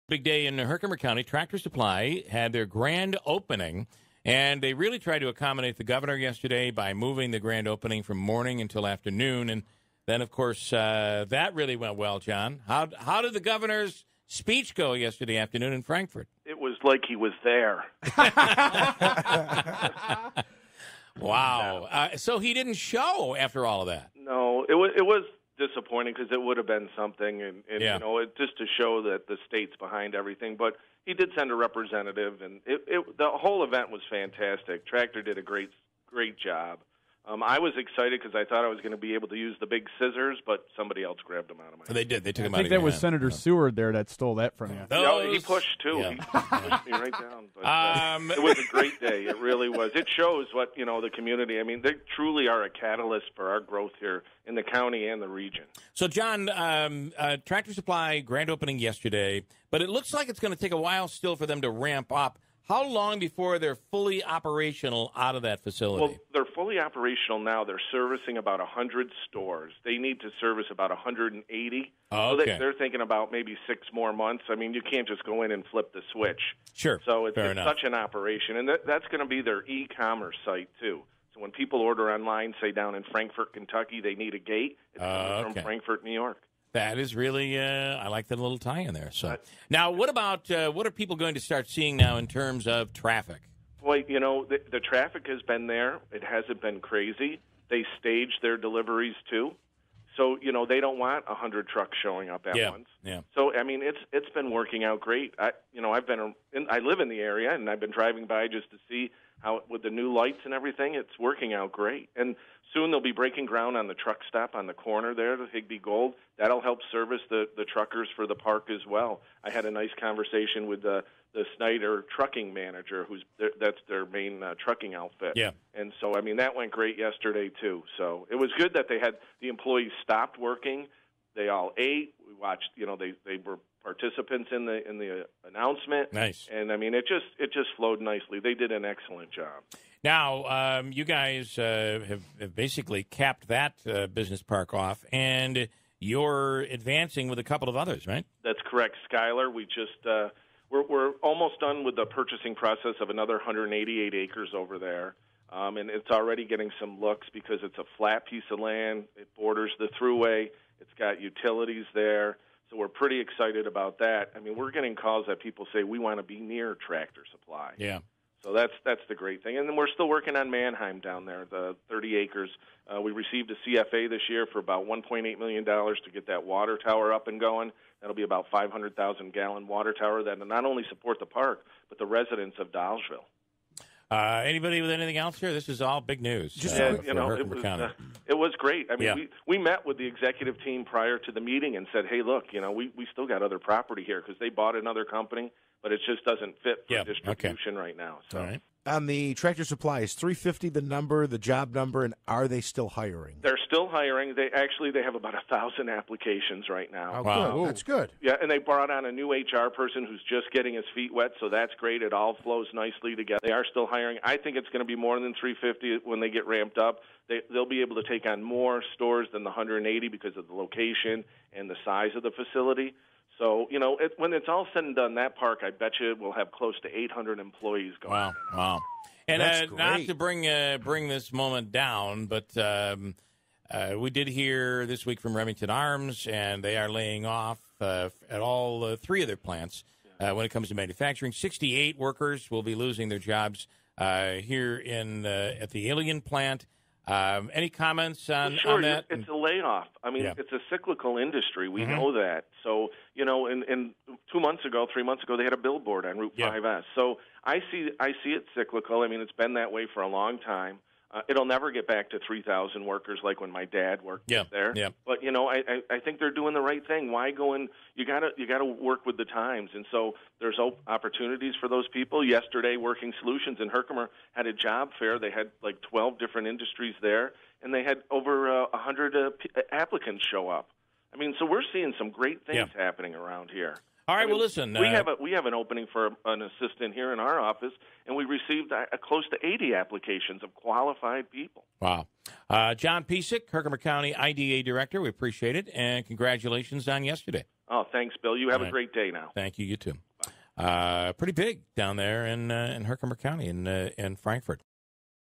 Big day in Herkimer County. Tractor Supply had their grand opening, and they really tried to accommodate the governor yesterday by moving the grand opening from morning until afternoon. And then, of course, that really went well, John. How did the governor's speech go yesterday afternoon in Frankfort? It was like he was there. Wow. So he didn't show after all of that? No, it was disappointing because it would have been something, and yeah. You know, just to show that the state's behind everything. But he did send a representative, and the whole event was fantastic. Tractor did a great job. I was excited because I thought I was going to be able to use the big scissors, but somebody else grabbed them out of my hand. They did. They took them out I of think your that was hand. Senator Seward there that stole that from you. Yeah, he pushed, too. Yeah. He pushed me right down. But, it was a great day. It really was. It shows what, the community, I mean, they truly are a catalyst for our growth here in the county and the region. So, John, Tractor Supply grand opening yesterday, but it looks like it's going to take a while still for them to ramp up. How long before they're fully operational out of that facility? Well, they're fully operational now. They're servicing about 100 stores. They need to service about 180. Oh, okay. So they're thinking about maybe 6 more months. I mean, you can't just go in and flip the switch. Sure. So it's Fair enough. such an operation. And that's going to be their e-commerce site, too. So when people order online, say down in Frankfort, Kentucky, they need a gate. It's coming from Frankfort, New York. That is really, I like that little tie-in there. So now, what are people going to start seeing now in terms of traffic? Boy, the traffic has been there. It hasn't been crazy. They stage their deliveries, too. So, they don't want 100 trucks showing up at once. Yeah. So, I mean, it's been working out great. I live in the area, and I've been driving by just to see how, with the new lights and everything, it's working out great. And soon they'll be breaking ground on the truck stop on the corner there, the Higbee Gold. That'll help service the truckers for the park as well. I had a nice conversation with the Snyder trucking manager, that's their main trucking outfit. Yeah. And so, I mean, that went great yesterday, too. So it was good that they had the employees stopped working. They all ate. We watched, they were participants in the announcement. Nice. And, I mean, it just flowed nicely. They did an excellent job. Now, you guys have basically capped that business park off, and you're advancing with a couple of others, right? That's correct. Schuyler, we just we're almost done with the purchasing process of another 188 acres over there. And it's already getting some looks because it's a flat piece of land. It borders the thruway. It's got utilities there. So we're pretty excited about that. I mean, we're getting calls that people say we want to be near Tractor Supply. Yeah. So that's the great thing. And then we're still working on Mannheim down there, the 30 acres. We received a CFA this year for about $1.8 million to get that water tower up and going. That'll be about 500,000-gallon water tower that will not only support the park, but the residents of Dolgeville. Anybody with anything else here? This is all big news. It was great. I mean, we met with the executive team prior to the meeting and said, hey, look, we still got other property here because they bought another company, but it just doesn't fit for distribution right now. So. All right. On the Tractor Supply, is 350 the number, the job number, and are they still hiring? They're still hiring. They have about 1,000 applications right now. Oh, wow. Good. That's good. Yeah, and they brought on a new HR person who's just getting his feet wet, so that's great. It all flows nicely together. They are still hiring. I think it's going to be more than 350 when they get ramped up. They'll be able to take on more stores than the 180 because of the location and the size of the facility. So, when it's all said and done, that park, I bet you, will have close to 800 employees going. Wow. And That's not to bring this moment down, but we did hear this week from Remington Arms, and they are laying off at all 3 of their plants when it comes to manufacturing. 68 workers will be losing their jobs here at the Alien plant. Any comments on that? It's a layoff. I mean, It's a cyclical industry. We know that. So, in 3 months ago, they had a billboard on Route 5S. So I see it cyclical. I mean, it's been that way for a long time. It'll never get back to 3,000 workers like when my dad worked there. Yeah. But I think they're doing the right thing. Why go in? You gotta work with the times, and so there's opportunities for those people. Yesterday, Working Solutions in Herkimer had a job fair. They had like 12 different industries there, and they had over 100 applicants show up. I mean, so we're seeing some great things happening around here. All right, well, listen. We have an opening for an assistant here in our office, and we received close to 80 applications of qualified people. Wow. John Piesick, Herkimer County IDA Director, we appreciate it, and congratulations on yesterday. Oh, thanks, Bill. You have a great day now. Thank you. You too. Pretty big down there in Herkimer County in Frankfort.